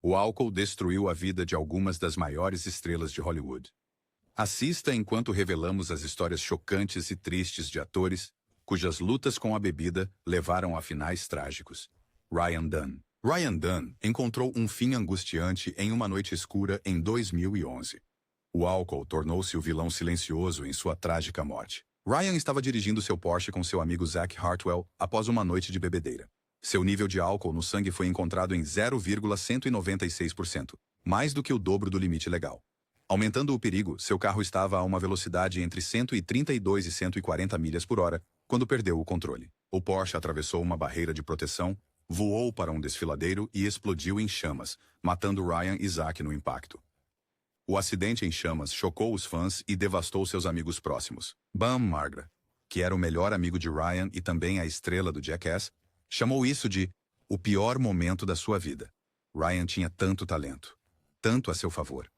O álcool destruiu a vida de algumas das maiores estrelas de Hollywood. Assista enquanto revelamos as histórias chocantes e tristes de atores cujas lutas com a bebida levaram a finais trágicos. Ryan Dunn. Ryan Dunn encontrou um fim angustiante em uma noite escura em 2011. O álcool tornou-se o vilão silencioso em sua trágica morte. Ryan estava dirigindo seu Porsche com seu amigo Zach Hartwell após uma noite de bebedeira. Seu nível de álcool no sangue foi encontrado em 0,196%, mais do que o dobro do limite legal. Aumentando o perigo, seu carro estava a uma velocidade entre 132 e 140 milhas por hora, quando perdeu o controle. O Porsche atravessou uma barreira de proteção, voou para um desfiladeiro e explodiu em chamas, matando Ryan e Zach no impacto. O acidente em chamas chocou os fãs e devastou seus amigos próximos. Bam Margera, que era o melhor amigo de Ryan e também a estrela do Jackass, chamou isso de o pior momento da sua vida. Ryan tinha tanto talento, tanto a seu favor.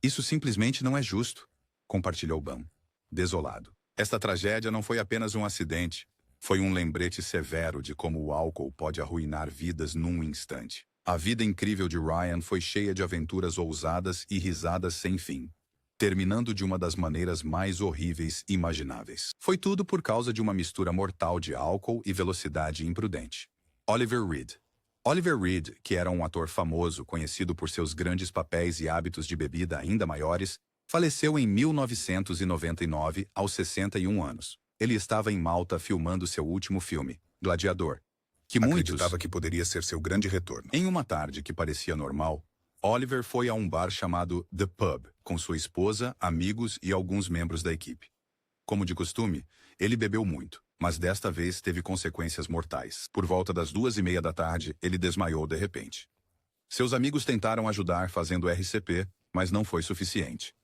Isso simplesmente não é justo, compartilhou Bam, desolado. Esta tragédia não foi apenas um acidente, foi um lembrete severo de como o álcool pode arruinar vidas num instante. A vida incrível de Ryan foi cheia de aventuras ousadas e risadas sem fim, terminando de uma das maneiras mais horríveis imagináveis. Foi tudo por causa de uma mistura mortal de álcool e velocidade imprudente. Oliver Reed. Oliver Reed, que era um ator famoso, conhecido por seus grandes papéis e hábitos de bebida ainda maiores, faleceu em 1999, aos 61 anos. Ele estava em Malta filmando seu último filme, Gladiador, que Acreditava que poderia ser seu grande retorno. Em uma tarde que parecia normal, Oliver foi a um bar chamado The Pub, com sua esposa, amigos e alguns membros da equipe. Como de costume, ele bebeu muito, mas desta vez teve consequências mortais. Por volta das 2:30 da tarde, ele desmaiou de repente. Seus amigos tentaram ajudar fazendo RCP, mas não foi suficiente.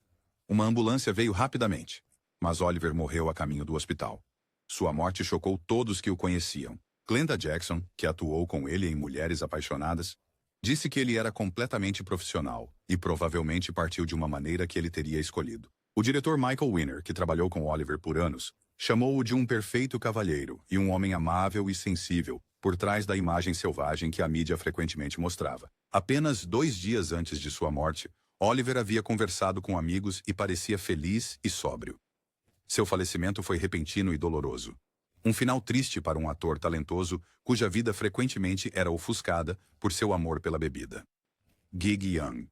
Uma ambulância veio rapidamente, mas Oliver morreu a caminho do hospital. Sua morte chocou todos que o conheciam. Glenda Jackson, que atuou com ele em Mulheres Apaixonadas, disse que ele era completamente profissional e provavelmente partiu de uma maneira que ele teria escolhido. O diretor Michael Winner, que trabalhou com Oliver por anos, chamou-o de um perfeito cavalheiro e um homem amável e sensível, por trás da imagem selvagem que a mídia frequentemente mostrava. Apenas 2 dias antes de sua morte, Oliver havia conversado com amigos e parecia feliz e sóbrio. Seu falecimento foi repentino e doloroso. Um final triste para um ator talentoso cuja vida frequentemente era ofuscada por seu amor pela bebida. Gig Young.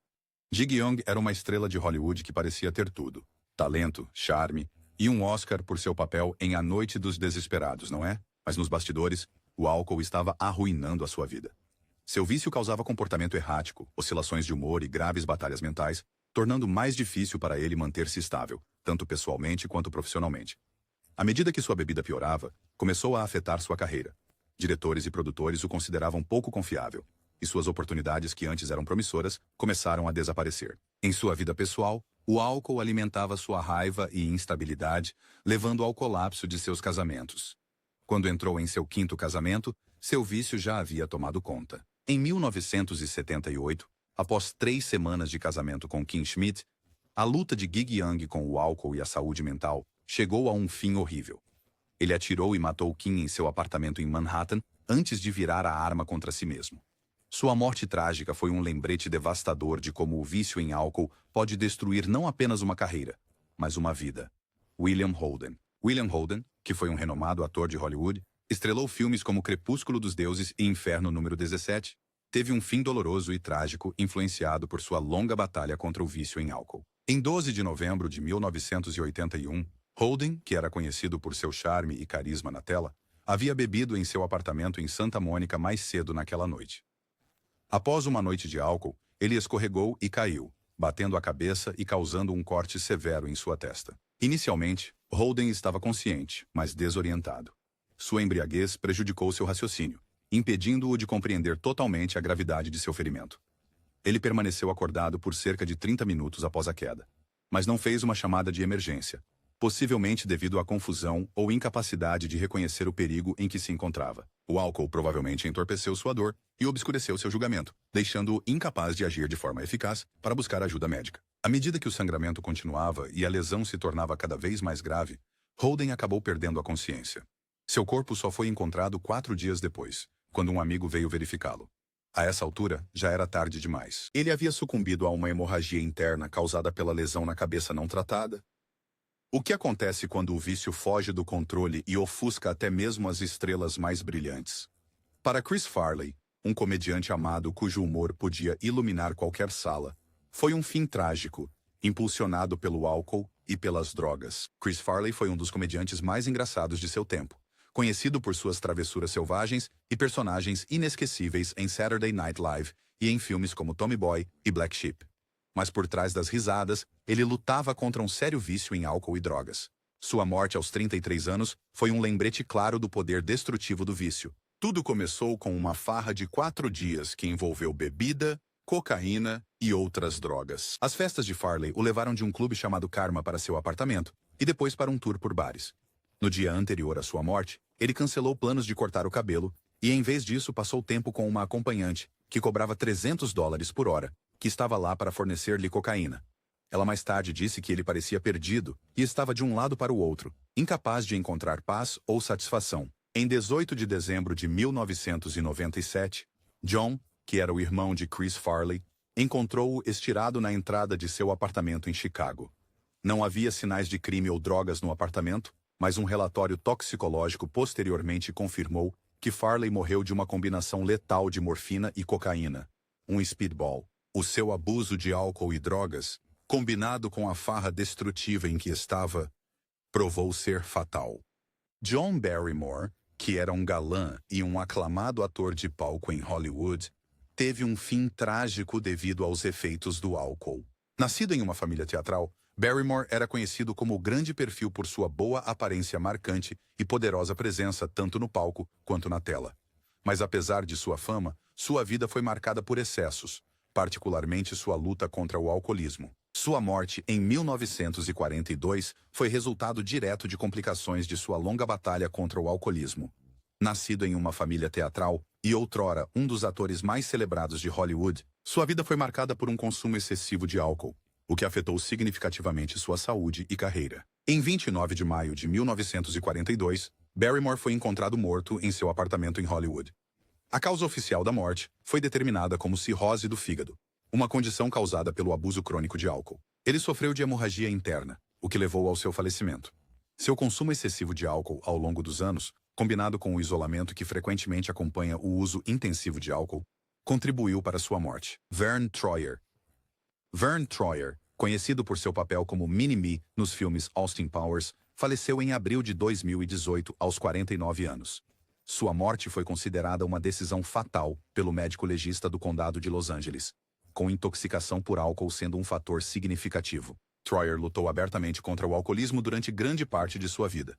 Gig Young era uma estrela de Hollywood que parecia ter tudo: talento, charme e um Oscar por seu papel em A Noite dos Desesperados, não é? Mas nos bastidores, o álcool estava arruinando a sua vida. Seu vício causava comportamento errático, oscilações de humor e graves batalhas mentais, tornando mais difícil para ele manter-se estável, tanto pessoalmente quanto profissionalmente. À medida que sua bebida piorava, começou a afetar sua carreira. Diretores e produtores o consideravam pouco confiável, e suas oportunidades que antes eram promissoras começaram a desaparecer. Em sua vida pessoal, o álcool alimentava sua raiva e instabilidade, levando ao colapso de seus casamentos. Quando entrou em seu 5º casamento, seu vício já havia tomado conta. Em 1978, após 3 semanas de casamento com Kim Schmidt, a luta de Gig Young com o álcool e a saúde mental chegou a um fim horrível. Ele atirou e matou Kim em seu apartamento em Manhattan antes de virar a arma contra si mesmo. Sua morte trágica foi um lembrete devastador de como o vício em álcool pode destruir não apenas uma carreira, mas uma vida. William Holden. William Holden, que foi um renomado ator de Hollywood, estrelou filmes como Crepúsculo dos Deuses e Inferno número 17, teve um fim doloroso e trágico influenciado por sua longa batalha contra o vício em álcool. Em 12 de novembro de 1981, Holden, que era conhecido por seu charme e carisma na tela, havia bebido em seu apartamento em Santa Mônica mais cedo naquela noite. Após uma noite de álcool, ele escorregou e caiu, batendo a cabeça e causando um corte severo em sua testa. Inicialmente, Holden estava consciente, mas desorientado. Sua embriaguez prejudicou seu raciocínio, impedindo-o de compreender totalmente a gravidade de seu ferimento. Ele permaneceu acordado por cerca de 30 minutos após a queda, mas não fez uma chamada de emergência, possivelmente devido à confusão ou incapacidade de reconhecer o perigo em que se encontrava. O álcool provavelmente entorpeceu sua dor e obscureceu seu julgamento, deixando-o incapaz de agir de forma eficaz para buscar ajuda médica. À medida que o sangramento continuava e a lesão se tornava cada vez mais grave, Holden acabou perdendo a consciência. Seu corpo só foi encontrado 4 dias depois, quando um amigo veio verificá-lo. A essa altura, já era tarde demais. Ele havia sucumbido a uma hemorragia interna causada pela lesão na cabeça não tratada. O que acontece quando o vício foge do controle e ofusca até mesmo as estrelas mais brilhantes? Para Chris Farley, um comediante amado cujo humor podia iluminar qualquer sala, foi um fim trágico, impulsionado pelo álcool e pelas drogas. Chris Farley foi um dos comediantes mais engraçados de seu tempo, conhecido por suas travessuras selvagens e personagens inesquecíveis em Saturday Night Live e em filmes como Tommy Boy e Black Sheep. Mas por trás das risadas, ele lutava contra um sério vício em álcool e drogas. Sua morte aos 33 anos foi um lembrete claro do poder destrutivo do vício. Tudo começou com uma farra de 4 dias que envolveu bebida, cocaína e outras drogas. As festas de Farley o levaram de um clube chamado Karma para seu apartamento e depois para um tour por bares. No dia anterior à sua morte, ele cancelou planos de cortar o cabelo e, em vez disso, passou tempo com uma acompanhante que cobrava $300 por hora, que estava lá para fornecer-lhe cocaína. Ela mais tarde disse que ele parecia perdido e estava de um lado para o outro, incapaz de encontrar paz ou satisfação. Em 18 de dezembro de 1997, John, que era o irmão de Chris Farley, encontrou-o estirado na entrada de seu apartamento em Chicago. Não havia sinais de crime ou drogas no apartamento, mas um relatório toxicológico posteriormente confirmou que Farley morreu de uma combinação letal de morfina e cocaína, um speedball. O seu abuso de álcool e drogas, combinado com a farra destrutiva em que estava, provou ser fatal. John Barrymore, que era um galã e um aclamado ator de palco em Hollywood, teve um fim trágico devido aos efeitos do álcool. Nascido em uma família teatral, Barrymore era conhecido como o grande perfil por sua boa aparência marcante e poderosa presença tanto no palco quanto na tela. Mas apesar de sua fama, sua vida foi marcada por excessos, particularmente sua luta contra o alcoolismo. Sua morte, em 1942, foi resultado direto de complicações de sua longa batalha contra o alcoolismo. Nascido em uma família teatral e outrora um dos atores mais celebrados de Hollywood, sua vida foi marcada por um consumo excessivo de álcool, o que afetou significativamente sua saúde e carreira. Em 29 de maio de 1942, Barrymore foi encontrado morto em seu apartamento em Hollywood. A causa oficial da morte foi determinada como cirrose do fígado, uma condição causada pelo abuso crônico de álcool. Ele sofreu de hemorragia interna, o que levou ao seu falecimento. Seu consumo excessivo de álcool ao longo dos anos, combinado com o isolamento que frequentemente acompanha o uso intensivo de álcool, contribuiu para sua morte. Vern Troyer. Vern Troyer, conhecido por seu papel como Mini-Me nos filmes Austin Powers, faleceu em abril de 2018 aos 49 anos. Sua morte foi considerada uma decisão fatal pelo médico legista do condado de Los Angeles, com intoxicação por álcool sendo um fator significativo. Troyer lutou abertamente contra o alcoolismo durante grande parte de sua vida.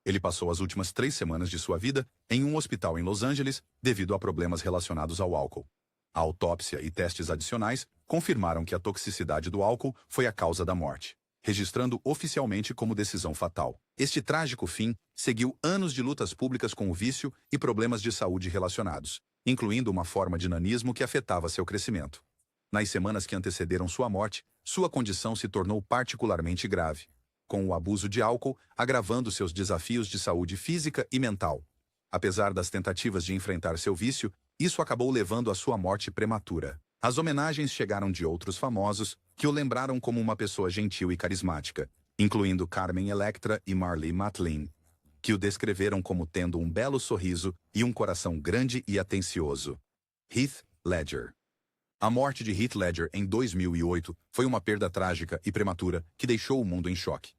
Ele passou as últimas 3 semanas de sua vida em um hospital em Los Angeles devido a problemas relacionados ao álcool. A autópsia e testes adicionais confirmaram que a toxicidade do álcool foi a causa da morte, registrando oficialmente como decisão fatal. Este trágico fim seguiu anos de lutas públicas com o vício e problemas de saúde relacionados, incluindo uma forma de nanismo que afetava seu crescimento. Nas semanas que antecederam sua morte, sua condição se tornou particularmente grave, com o abuso de álcool agravando seus desafios de saúde física e mental. Apesar das tentativas de enfrentar seu vício, isso acabou levando à sua morte prematura. As homenagens chegaram de outros famosos que o lembraram como uma pessoa gentil e carismática, incluindo Carmen Electra e Marlee Matlin, que o descreveram como tendo um belo sorriso e um coração grande e atencioso. Heath Ledger. A morte de Heath Ledger em 2008 foi uma perda trágica e prematura que deixou o mundo em choque.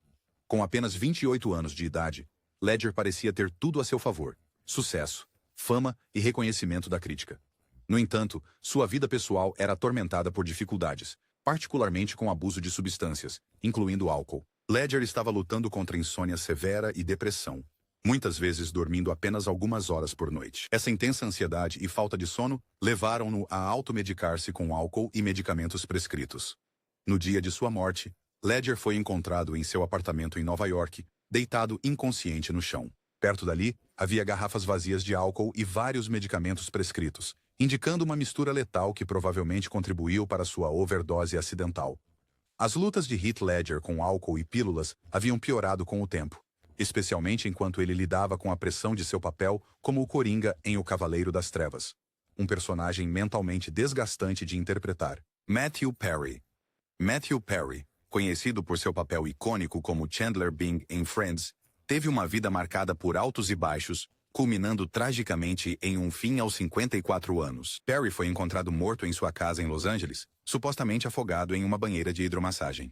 Com apenas 28 anos de idade, Ledger parecia ter tudo a seu favor: sucesso, fama e reconhecimento da crítica. No entanto, sua vida pessoal era atormentada por dificuldades, particularmente com abuso de substâncias, incluindo álcool. Ledger estava lutando contra insônia severa e depressão, muitas vezes dormindo apenas algumas horas por noite. Essa intensa ansiedade e falta de sono levaram-no a automedicar-se com álcool e medicamentos prescritos. No dia de sua morte, Ledger foi encontrado em seu apartamento em Nova York, deitado inconsciente no chão. Perto dali, havia garrafas vazias de álcool e vários medicamentos prescritos, indicando uma mistura letal que provavelmente contribuiu para sua overdose acidental. As lutas de Heath Ledger com álcool e pílulas haviam piorado com o tempo, especialmente enquanto ele lidava com a pressão de seu papel como o Coringa em O Cavaleiro das Trevas. um personagem mentalmente desgastante de interpretar. Matthew Perry. Matthew Perry, conhecido por seu papel icônico como Chandler Bing em Friends, teve uma vida marcada por altos e baixos, culminando tragicamente em um fim aos 54 anos. Perry foi encontrado morto em sua casa em Los Angeles, supostamente afogado em uma banheira de hidromassagem.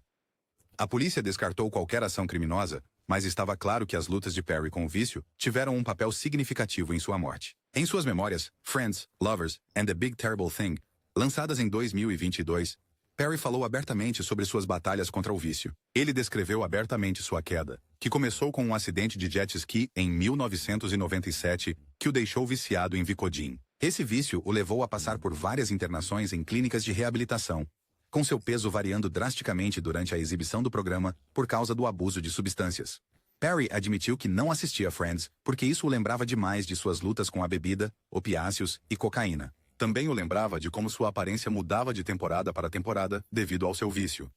A polícia descartou qualquer ação criminosa, mas estava claro que as lutas de Perry com o vício tiveram um papel significativo em sua morte. Em suas memórias, Friends, Lovers and the Big Terrible Thing, lançadas em 2022, Perry falou abertamente sobre suas batalhas contra o vício. Ele descreveu abertamente sua queda, que começou com um acidente de jet ski em 1997 que o deixou viciado em Vicodin. Esse vício o levou a passar por várias internações em clínicas de reabilitação, com seu peso variando drasticamente durante a exibição do programa por causa do abuso de substâncias. Perry admitiu que não assistia Friends porque isso o lembrava demais de suas lutas com a bebida, opiáceos e cocaína. Também o lembrava de como sua aparência mudava de temporada para temporada devido ao seu vício.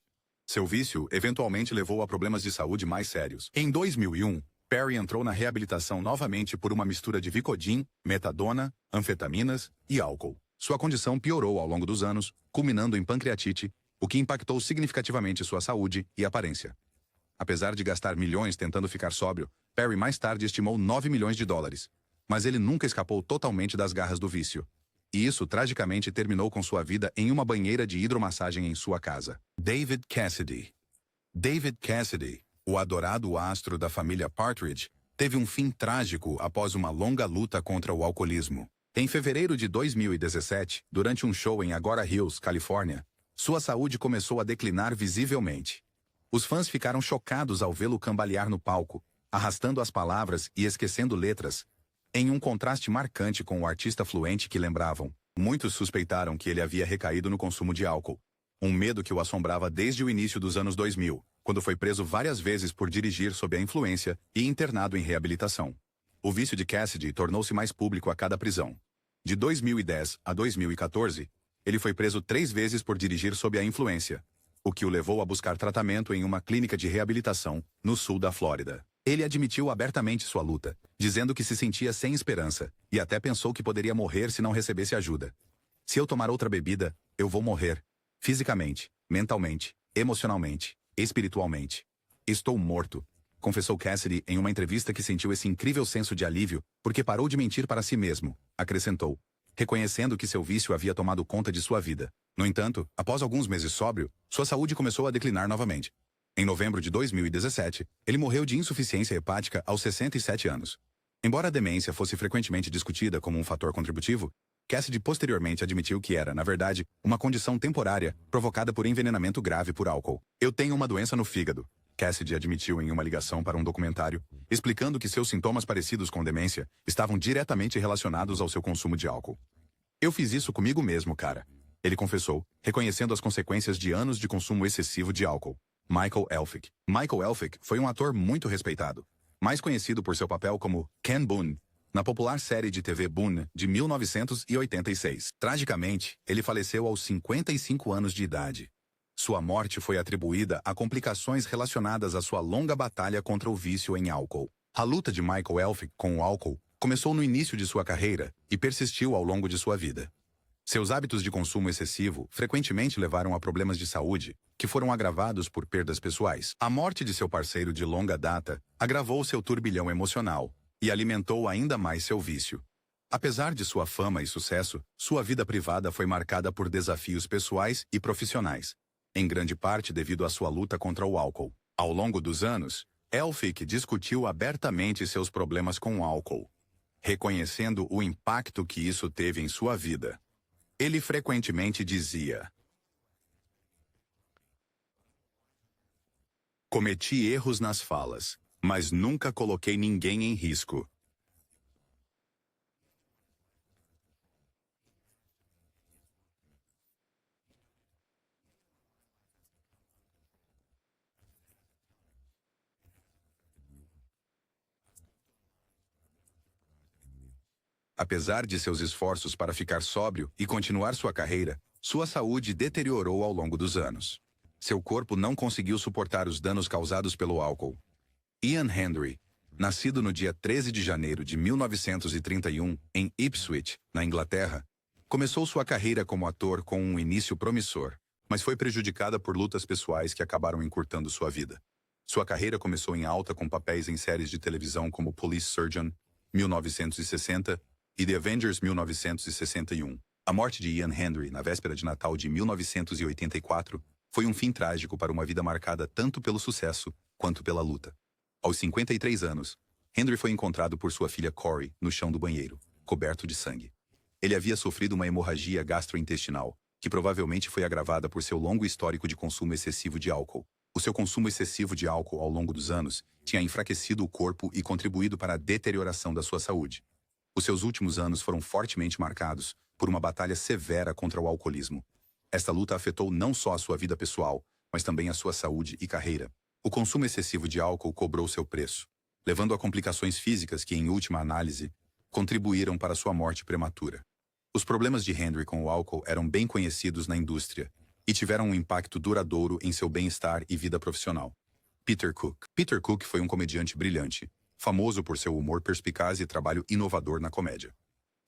Seu vício eventualmente levou a problemas de saúde mais sérios. Em 2001, Perry entrou na reabilitação novamente por uma mistura de Vicodin, metadona, anfetaminas e álcool. Sua condição piorou ao longo dos anos, culminando em pancreatite, o que impactou significativamente sua saúde e aparência. Apesar de gastar milhões tentando ficar sóbrio, Perry mais tarde estimou 9 milhões de dólares. Mas ele nunca escapou totalmente das garras do vício. E isso tragicamente terminou com sua vida em uma banheira de hidromassagem em sua casa. David Cassidy. David Cassidy, o adorado astro da família Partridge, teve um fim trágico após uma longa luta contra o alcoolismo. Em fevereiro de 2017, durante um show em Agoura Hills, Califórnia, sua saúde começou a declinar visivelmente. Os fãs ficaram chocados ao vê-lo cambalear no palco, arrastando as palavras e esquecendo letras, em um contraste marcante com o artista fluente que lembravam. Muitos suspeitaram que ele havia recaído no consumo de álcool, um medo que o assombrava desde o início dos anos 2000, quando foi preso várias vezes por dirigir sob a influência e internado em reabilitação. O vício de Cassidy tornou-se mais público a cada prisão. De 2010 a 2014, ele foi preso 3 vezes por dirigir sob a influência, o que o levou a buscar tratamento em uma clínica de reabilitação no sul da Flórida. Ele admitiu abertamente sua luta, dizendo que se sentia sem esperança e até pensou que poderia morrer se não recebesse ajuda. Se eu tomar outra bebida, eu vou morrer. Fisicamente, mentalmente, emocionalmente, espiritualmente. Estou morto, confessou Cassidy em uma entrevista que sentiu esse incrível senso de alívio porque parou de mentir para si mesmo, acrescentou, reconhecendo que seu vício havia tomado conta de sua vida. No entanto, após alguns meses sóbrio, sua saúde começou a declinar novamente. Em novembro de 2017, ele morreu de insuficiência hepática aos 67 anos. Embora a demência fosse frequentemente discutida como um fator contributivo, Cassidy posteriormente admitiu que era, na verdade, uma condição temporária provocada por envenenamento grave por álcool. Eu tenho uma doença no fígado, Cassidy admitiu em uma ligação para um documentário, explicando que seus sintomas parecidos com demência estavam diretamente relacionados ao seu consumo de álcool. Eu fiz isso comigo mesmo, cara, ele confessou, reconhecendo as consequências de anos de consumo excessivo de álcool. Michael Elphick. Michael Elphick foi um ator muito respeitado, mais conhecido por seu papel como Ken Boone, na popular série de TV Boone de 1986. Tragicamente, ele faleceu aos 55 anos de idade. Sua morte foi atribuída a complicações relacionadas à sua longa batalha contra o vício em álcool. A luta de Michael Elphick com o álcool começou no início de sua carreira e persistiu ao longo de sua vida. Seus hábitos de consumo excessivo frequentemente levaram a problemas de saúde, que foram agravados por perdas pessoais. A morte de seu parceiro de longa data agravou seu turbilhão emocional e alimentou ainda mais seu vício. Apesar de sua fama e sucesso, sua vida privada foi marcada por desafios pessoais e profissionais, em grande parte devido à sua luta contra o álcool. Ao longo dos anos, Elphick discutiu abertamente seus problemas com o álcool, reconhecendo o impacto que isso teve em sua vida. Ele frequentemente dizia: cometi erros nas falas, mas nunca coloquei ninguém em risco. Apesar de seus esforços para ficar sóbrio e continuar sua carreira, sua saúde deteriorou ao longo dos anos. Seu corpo não conseguiu suportar os danos causados pelo álcool. Ian Hendry, nascido no dia 13 de janeiro de 1931, em Ipswich, na Inglaterra, Começou sua carreira como ator com um início promissor, mas foi prejudicada por lutas pessoais que acabaram encurtando sua vida. Sua carreira começou em alta com papéis em séries de televisão como Police Surgeon, 1960, e The Avengers, 1961. A morte de Ian Hendry, na véspera de Natal de 1984, foi um fim trágico para uma vida marcada tanto pelo sucesso quanto pela luta. Aos 53 anos, Hendry foi encontrado por sua filha Corey no chão do banheiro, coberto de sangue. Ele havia sofrido uma hemorragia gastrointestinal, que provavelmente foi agravada por seu longo histórico de consumo excessivo de álcool. O seu consumo excessivo de álcool ao longo dos anos tinha enfraquecido o corpo e contribuído para a deterioração da sua saúde. Os seus últimos anos foram fortemente marcados por uma batalha severa contra o alcoolismo. Esta luta afetou não só a sua vida pessoal, mas também a sua saúde e carreira. O consumo excessivo de álcool cobrou seu preço, levando a complicações físicas que, em última análise, contribuíram para sua morte prematura. Os problemas de Hendry com o álcool eram bem conhecidos na indústria e tiveram um impacto duradouro em seu bem-estar e vida profissional. Peter Cook. Peter Cook foi um comediante brilhante, famoso por seu humor perspicaz e trabalho inovador na comédia.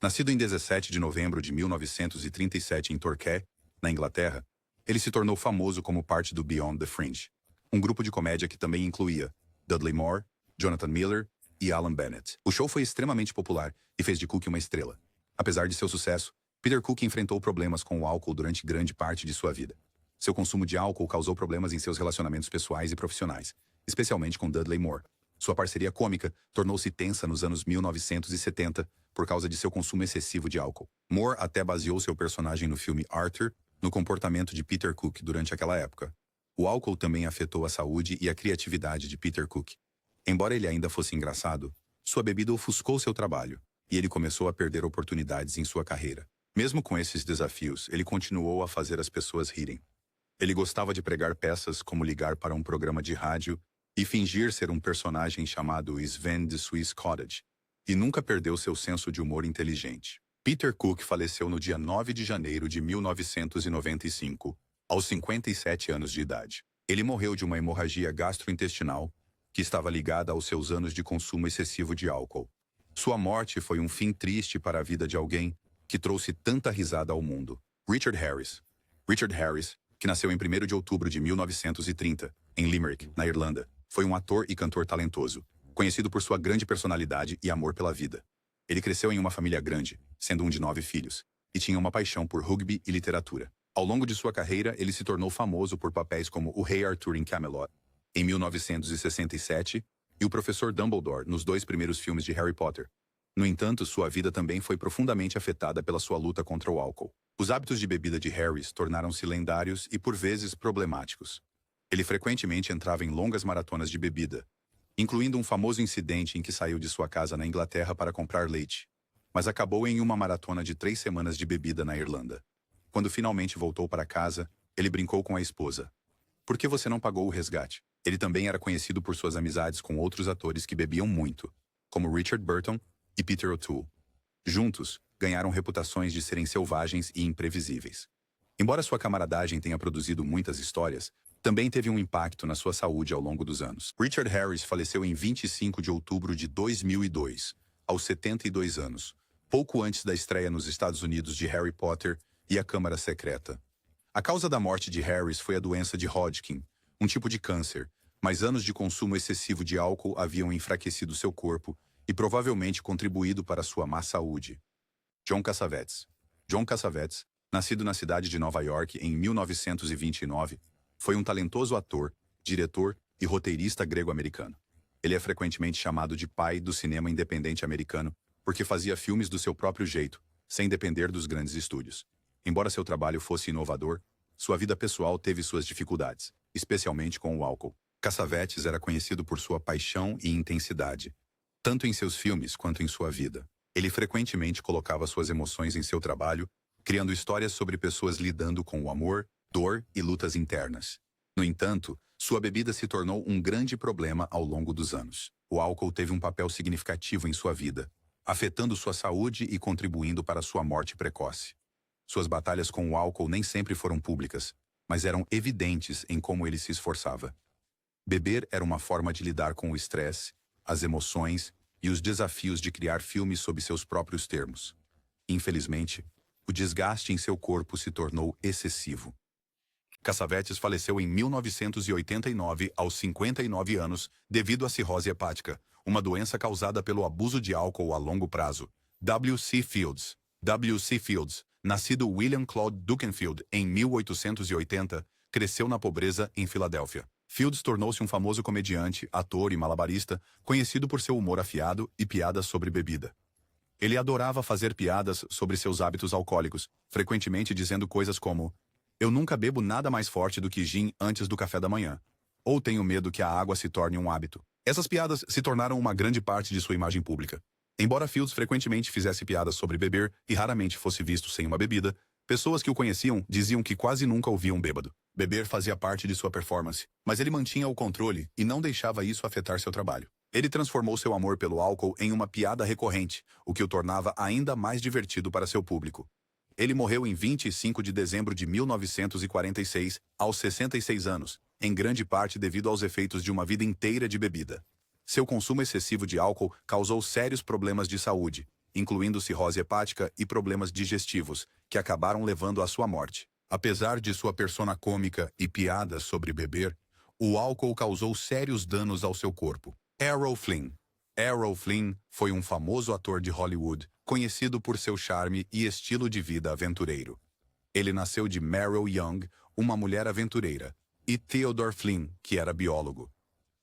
Nascido em 17 de novembro de 1937 em Torquay, na Inglaterra, ele se tornou famoso como parte do Beyond the Fringe, um grupo de comédia que também incluía Dudley Moore, Jonathan Miller e Alan Bennett. O show foi extremamente popular e fez de Cook uma estrela. Apesar de seu sucesso, Peter Cook enfrentou problemas com o álcool durante grande parte de sua vida. Seu consumo de álcool causou problemas em seus relacionamentos pessoais e profissionais, especialmente com Dudley Moore. Sua parceria cômica tornou-se tensa nos anos 1970 por causa de seu consumo excessivo de álcool. Moore até baseou seu personagem no filme Arthur no comportamento de Peter Cook durante aquela época. O álcool também afetou a saúde e a criatividade de Peter Cook. Embora ele ainda fosse engraçado, sua bebida ofuscou seu trabalho, e ele começou a perder oportunidades em sua carreira. Mesmo com esses desafios, ele continuou a fazer as pessoas rirem. Ele gostava de pregar peças como ligar para um programa de rádio e fingir ser um personagem chamado Sven de Swiss Cottage, e nunca perdeu seu senso de humor inteligente. Peter Cook faleceu no dia 9 de janeiro de 1995, aos 57 anos de idade. Ele morreu de uma hemorragia gastrointestinal que estava ligada aos seus anos de consumo excessivo de álcool. Sua morte foi um fim triste para a vida de alguém que trouxe tanta risada ao mundo. Richard Harris. Richard Harris, que nasceu em 1º de outubro de 1930, em Limerick, na Irlanda, foi um ator e cantor talentoso, conhecido por sua grande personalidade e amor pela vida. Ele cresceu em uma família grande, sendo um de 9 filhos, e tinha uma paixão por rugby e literatura. Ao longo de sua carreira, ele se tornou famoso por papéis como o Rei Arthur em Camelot, em 1967, e o Professor Dumbledore nos 2 primeiros filmes de Harry Potter. No entanto, sua vida também foi profundamente afetada pela sua luta contra o álcool. Os hábitos de bebida de Harris tornaram-se lendários e, por vezes, problemáticos. Ele frequentemente entrava em longas maratonas de bebida, incluindo um famoso incidente em que saiu de sua casa na Inglaterra para comprar leite, mas acabou em uma maratona de 3 semanas de bebida na Irlanda. Quando finalmente voltou para casa, ele brincou com a esposa. Por que você não pagou o resgate? Ele também era conhecido por suas amizades com outros atores que bebiam muito, como Richard Burton e Peter O'Toole. Juntos, ganharam reputações de serem selvagens e imprevisíveis. Embora sua camaradagem tenha produzido muitas histórias, também teve um impacto na sua saúde ao longo dos anos. Richard Harris faleceu em 25 de outubro de 2002, aos 72 anos, pouco antes da estreia nos Estados Unidos de Harry Potter e a Câmara Secreta. A causa da morte de Harris foi a doença de Hodgkin, um tipo de câncer, mas anos de consumo excessivo de álcool haviam enfraquecido seu corpo e provavelmente contribuído para sua má saúde. John Cassavetes. John Cassavetes, nascido na cidade de Nova York em 1929, foi um talentoso ator, diretor e roteirista grego-americano. Ele é frequentemente chamado de pai do cinema independente americano porque fazia filmes do seu próprio jeito, sem depender dos grandes estúdios. Embora seu trabalho fosse inovador, sua vida pessoal teve suas dificuldades, especialmente com o álcool. Cassavetes era conhecido por sua paixão e intensidade, tanto em seus filmes quanto em sua vida. Ele frequentemente colocava suas emoções em seu trabalho, criando histórias sobre pessoas lidando com o amor, dor e lutas internas. No entanto, sua bebida se tornou um grande problema ao longo dos anos. O álcool teve um papel significativo em sua vida, afetando sua saúde e contribuindo para sua morte precoce. Suas batalhas com o álcool nem sempre foram públicas, mas eram evidentes em como ele se esforçava. Beber era uma forma de lidar com o estresse, as emoções e os desafios de criar filmes sob seus próprios termos. Infelizmente, O desgaste em seu corpo se tornou excessivo. Cassavetes faleceu em 1989 aos 59 anos devido à cirrose hepática, uma doença causada pelo abuso de álcool a longo prazo. W.C. Fields, nascido William Claude Dukenfield em 1880, cresceu na pobreza em Filadélfia. Fields tornou-se um famoso comediante, ator e malabarista, conhecido por seu humor afiado e piadas sobre bebida. Ele adorava fazer piadas sobre seus hábitos alcoólicos, frequentemente dizendo coisas como: "Eu nunca bebo nada mais forte do que gin antes do café da manhã", ou "tenho medo que a água se torne um hábito". Essas piadas se tornaram uma grande parte de sua imagem pública. Embora Fields frequentemente fizesse piadas sobre beber e raramente fosse visto sem uma bebida, pessoas que o conheciam diziam que quase nunca o viam bêbado. Beber fazia parte de sua performance, mas ele mantinha o controle e não deixava isso afetar seu trabalho. Ele transformou seu amor pelo álcool em uma piada recorrente, o que o tornava ainda mais divertido para seu público. Ele morreu em 25 de dezembro de 1946, aos 66 anos, em grande parte devido aos efeitos de uma vida inteira de bebida. Seu consumo excessivo de álcool causou sérios problemas de saúde, incluindo cirrose hepática e problemas digestivos, que acabaram levando à sua morte. Apesar de sua persona cômica e piadas sobre beber, o álcool causou sérios danos ao seu corpo. Errol Flynn foi um famoso ator de Hollywood, conhecido por seu charme e estilo de vida aventureiro. Ele nasceu de Meryl Young, uma mulher aventureira, e Theodore Flynn, que era biólogo.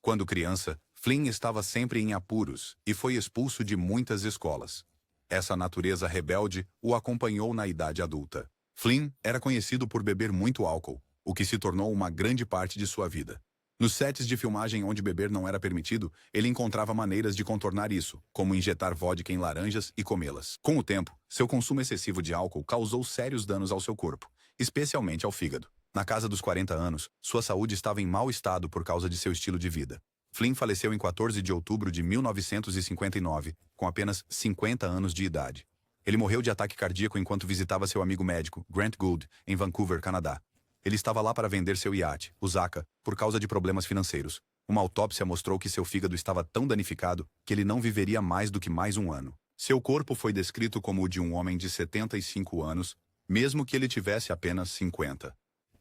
Quando criança, Flynn estava sempre em apuros e foi expulso de muitas escolas. Essa natureza rebelde o acompanhou na idade adulta. Flynn era conhecido por beber muito álcool, o que se tornou uma grande parte de sua vida. Nos sets de filmagem onde beber não era permitido, ele encontrava maneiras de contornar isso, como injetar vodka em laranjas e comê-las. Com o tempo, seu consumo excessivo de álcool causou sérios danos ao seu corpo, especialmente ao fígado. Na casa dos 40 anos, sua saúde estava em mau estado por causa de seu estilo de vida. Flynn faleceu em 14 de outubro de 1959, com apenas 50 anos de idade. Ele morreu de ataque cardíaco enquanto visitava seu amigo médico, Grant Gould, em Vancouver, Canadá. Ele estava lá para vender seu iate, o Zaka, por causa de problemas financeiros. Uma autópsia mostrou que seu fígado estava tão danificado que ele não viveria mais do que mais um ano. Seu corpo foi descrito como o de um homem de 75 anos, mesmo que ele tivesse apenas 50.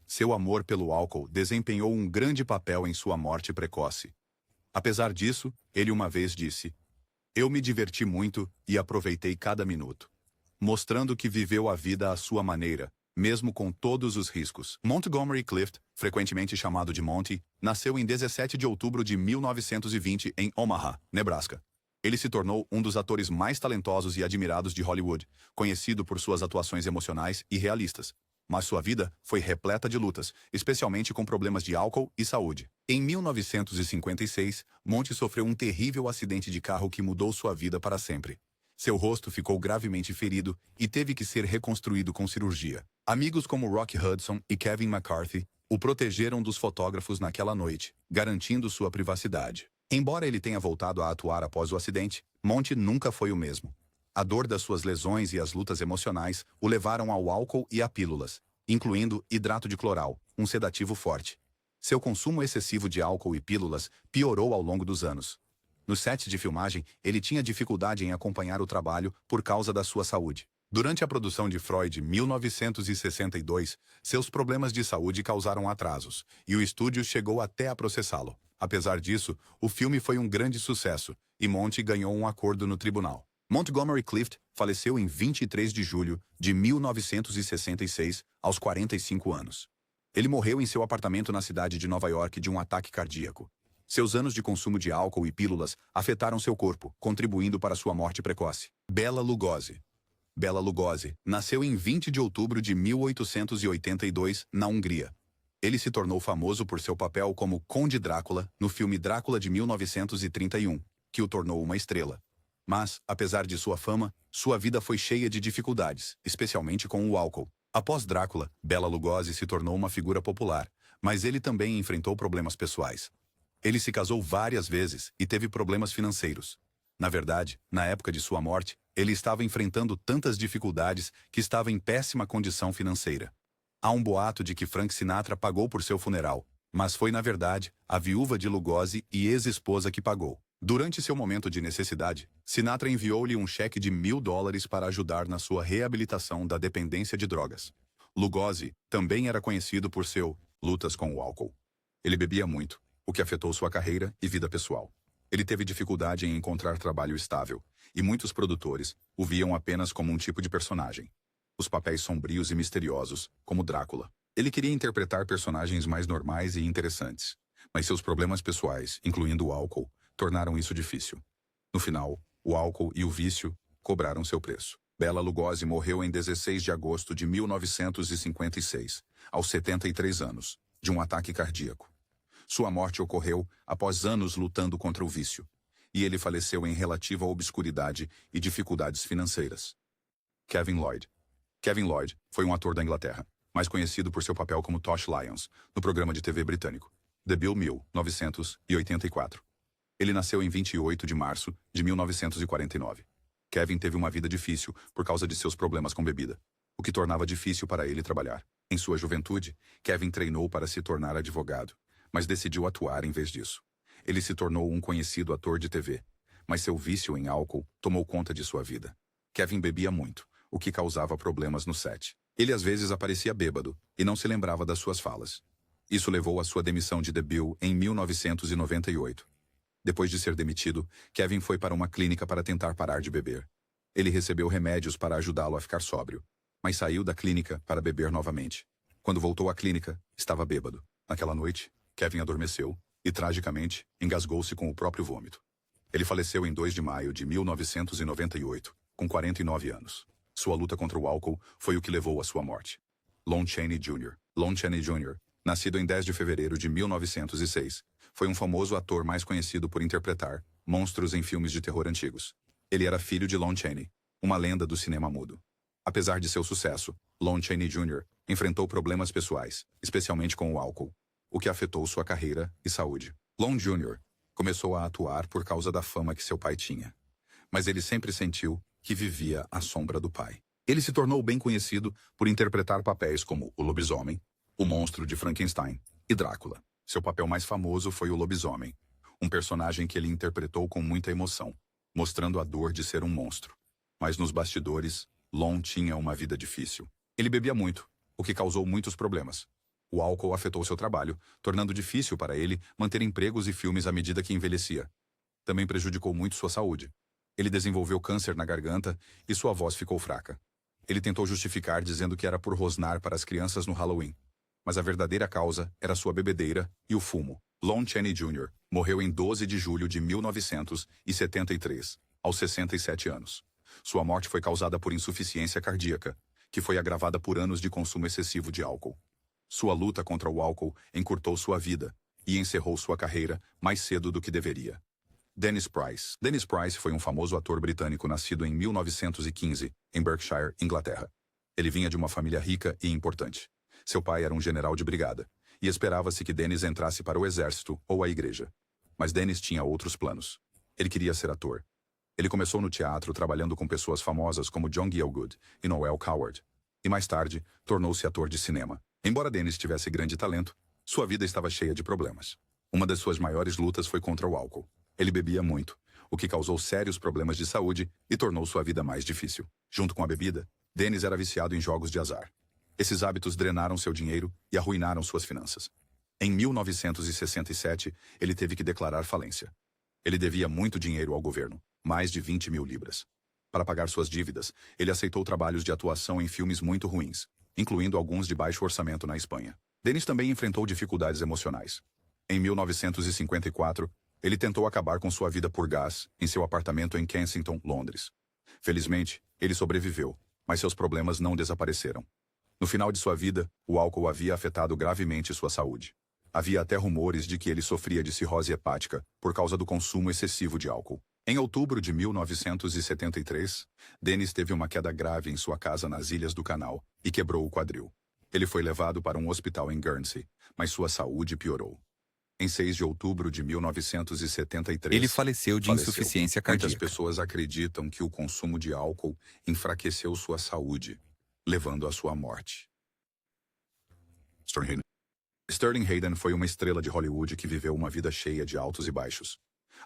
Seu amor pelo álcool desempenhou um grande papel em sua morte precoce. Apesar disso, ele uma vez disse: "Eu me diverti muito e aproveitei cada minuto", mostrando que viveu a vida à sua maneira, mesmo com todos os riscos. Montgomery Clift, frequentemente chamado de Monty, nasceu em 17 de outubro de 1920 em Omaha, Nebraska. Ele se tornou um dos atores mais talentosos e admirados de Hollywood, conhecido por suas atuações emocionais e realistas. Mas sua vida foi repleta de lutas, especialmente com problemas de álcool e saúde. Em 1956, Monty sofreu um terrível acidente de carro que mudou sua vida para sempre. Seu rosto ficou gravemente ferido e teve que ser reconstruído com cirurgia. Amigos como Rock Hudson e Kevin McCarthy o protegeram dos fotógrafos naquela noite, garantindo sua privacidade. Embora ele tenha voltado a atuar após o acidente, Monty nunca foi o mesmo. A dor das suas lesões e as lutas emocionais o levaram ao álcool e a pílulas, incluindo hidrato de cloral, um sedativo forte. Seu consumo excessivo de álcool e pílulas piorou ao longo dos anos. No set de filmagem, ele tinha dificuldade em acompanhar o trabalho por causa da sua saúde. Durante a produção de Freud, 1962, seus problemas de saúde causaram atrasos, e o estúdio chegou até a processá-lo. Apesar disso, o filme foi um grande sucesso, e Monty ganhou um acordo no tribunal. Montgomery Clift faleceu em 23 de julho de 1966, aos 45 anos. Ele morreu em seu apartamento na cidade de Nova York de um ataque cardíaco. Seus anos de consumo de álcool e pílulas afetaram seu corpo, contribuindo para sua morte precoce. Bela Lugosi nasceu em 20 de outubro de 1882, na Hungria. Ele se tornou famoso por seu papel como Conde Drácula no filme Drácula de 1931, que o tornou uma estrela. Mas, apesar de sua fama, sua vida foi cheia de dificuldades, especialmente com o álcool. Após Drácula, Bela Lugosi se tornou uma figura popular, mas ele também enfrentou problemas pessoais. Ele se casou várias vezes e teve problemas financeiros. Na verdade, na época de sua morte, ele estava enfrentando tantas dificuldades que estava em péssima condição financeira. Há um boato de que Frank Sinatra pagou por seu funeral, mas foi, na verdade, a viúva de Lugosi e ex-esposa que pagou. Durante seu momento de necessidade, Sinatra enviou-lhe um cheque de $1.000 para ajudar na sua reabilitação da dependência de drogas. Lugosi também era conhecido por seu lutas com o álcool. Ele bebia muito, o que afetou sua carreira e vida pessoal. Ele teve dificuldade em encontrar trabalho estável, e muitos produtores o viam apenas como um tipo de personagem. Os papéis sombrios e misteriosos, como Drácula. Ele queria interpretar personagens mais normais e interessantes, mas seus problemas pessoais, incluindo o álcool, tornaram isso difícil. No final, o álcool e o vício cobraram seu preço. Bela Lugosi morreu em 16 de agosto de 1956, aos 73 anos, de um ataque cardíaco. Sua morte ocorreu após anos lutando contra o vício, e ele faleceu em relativa obscuridade e dificuldades financeiras. Kevin Lloyd. Kevin Lloyd foi um ator da Inglaterra, mais conhecido por seu papel como Tosh Lyons, no programa de TV britânico The Bill 1984. Ele nasceu em 28 de março de 1949. Kevin teve uma vida difícil por causa de seus problemas com bebida, o que tornava difícil para ele trabalhar. Em sua juventude, Kevin treinou para se tornar advogado, mas decidiu atuar em vez disso. Ele se tornou um conhecido ator de TV, mas seu vício em álcool tomou conta de sua vida. Kevin bebia muito, o que causava problemas no set. Ele às vezes aparecia bêbado e não se lembrava das suas falas. Isso levou à sua demissão de The Bill em 1998. Depois de ser demitido, Kevin foi para uma clínica para tentar parar de beber. Ele recebeu remédios para ajudá-lo a ficar sóbrio, mas saiu da clínica para beber novamente. Quando voltou à clínica, estava bêbado. Naquela noite, Kevin adormeceu e, tragicamente, engasgou-se com o próprio vômito. Ele faleceu em 2 de maio de 1998, com 49 anos. Sua luta contra o álcool foi o que levou à sua morte. Lon Chaney Jr. Lon Chaney Jr., nascido em 10 de fevereiro de 1906, foi um famoso ator mais conhecido por interpretar monstros em filmes de terror antigos. Ele era filho de Lon Chaney, uma lenda do cinema mudo. Apesar de seu sucesso, Lon Chaney Jr. enfrentou problemas pessoais, especialmente com o álcool, o que afetou sua carreira e saúde. Lon Jr. começou a atuar por causa da fama que seu pai tinha, mas ele sempre sentiu que vivia à sombra do pai. Ele se tornou bem conhecido por interpretar papéis como o lobisomem, o monstro de Frankenstein e Drácula. Seu papel mais famoso foi o lobisomem, um personagem que ele interpretou com muita emoção, mostrando a dor de ser um monstro. Mas nos bastidores, Lon tinha uma vida difícil. Ele bebia muito, o que causou muitos problemas. O álcool afetou seu trabalho, tornando difícil para ele manter empregos e filmes à medida que envelhecia. Também prejudicou muito sua saúde. Ele desenvolveu câncer na garganta e sua voz ficou fraca. Ele tentou justificar dizendo que era por rosnar para as crianças no Halloween, mas a verdadeira causa era sua bebedeira e o fumo. Lon Chaney Jr. morreu em 12 de julho de 1973, aos 67 anos. Sua morte foi causada por insuficiência cardíaca, que foi agravada por anos de consumo excessivo de álcool. Sua luta contra o álcool encurtou sua vida e encerrou sua carreira mais cedo do que deveria. Dennis Price. Dennis Price foi um famoso ator britânico nascido em 1915, em Berkshire, Inglaterra. Ele vinha de uma família rica e importante. Seu pai era um general de brigada, e esperava-se que Dennis entrasse para o exército ou a igreja. Mas Dennis tinha outros planos. Ele queria ser ator. Ele começou no teatro trabalhando com pessoas famosas como John Gielgud e Noel Coward, e mais tarde tornou-se ator de cinema. Embora Dennis tivesse grande talento, sua vida estava cheia de problemas. Uma das suas maiores lutas foi contra o álcool. Ele bebia muito, o que causou sérios problemas de saúde e tornou sua vida mais difícil. Junto com a bebida, Dennis era viciado em jogos de azar. Esses hábitos drenaram seu dinheiro e arruinaram suas finanças. Em 1967, ele teve que declarar falência. Ele devia muito dinheiro ao governo, mais de 20 mil libras. Para pagar suas dívidas, ele aceitou trabalhos de atuação em filmes muito ruins, incluindo alguns de baixo orçamento na Espanha. Dennis também enfrentou dificuldades emocionais. Em 1954, ele tentou acabar com sua vida por gás em seu apartamento em Kensington, Londres. Felizmente, ele sobreviveu, mas seus problemas não desapareceram. No final de sua vida, o álcool havia afetado gravemente sua saúde. Havia até rumores de que ele sofria de cirrose hepática por causa do consumo excessivo de álcool. Em outubro de 1973, Dennis teve uma queda grave em sua casa nas Ilhas do Canal e quebrou o quadril. Ele foi levado para um hospital em Guernsey, mas sua saúde piorou. Em 6 de outubro de 1973, ele faleceu de insuficiência cardíaca. Muitas pessoas acreditam que o consumo de álcool enfraqueceu sua saúde, levando à sua morte. Sterling Hayden foi uma estrela de Hollywood que viveu uma vida cheia de altos e baixos.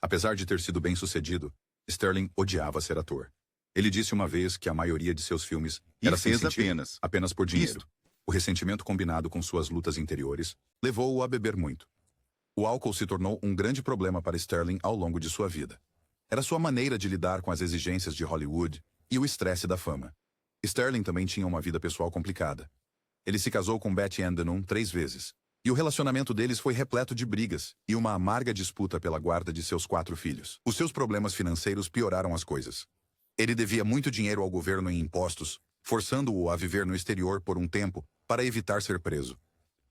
Apesar de ter sido bem-sucedido, Sterling odiava ser ator. Ele disse uma vez que a maioria de seus filmes era sem sentido, apenas por dinheiro. O ressentimento combinado com suas lutas interiores levou-o a beber muito. O álcool se tornou um grande problema para Sterling ao longo de sua vida. Era sua maneira de lidar com as exigências de Hollywood e o estresse da fama. Sterling também tinha uma vida pessoal complicada. Ele se casou com Betty Ann Denham 3 vezes, e o relacionamento deles foi repleto de brigas e uma amarga disputa pela guarda de seus 4 filhos. Os seus problemas financeiros pioraram as coisas. Ele devia muito dinheiro ao governo em impostos, forçando-o a viver no exterior por um tempo para evitar ser preso.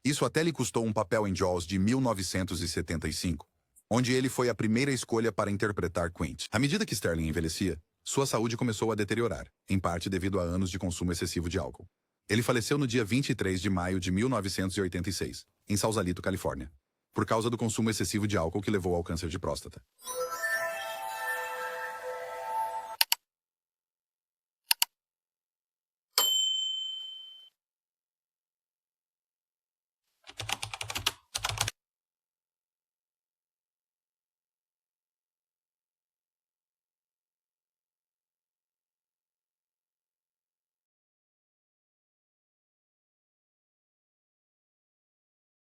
Isso até lhe custou um papel em Jaws de 1975, onde ele foi a primeira escolha para interpretar Quint. À medida que Sterling envelhecia, sua saúde começou a deteriorar, em parte devido a anos de consumo excessivo de álcool. Ele faleceu no dia 23 de maio de 1986, em Sausalito, Califórnia, por causa do consumo excessivo de álcool que levou ao câncer de próstata.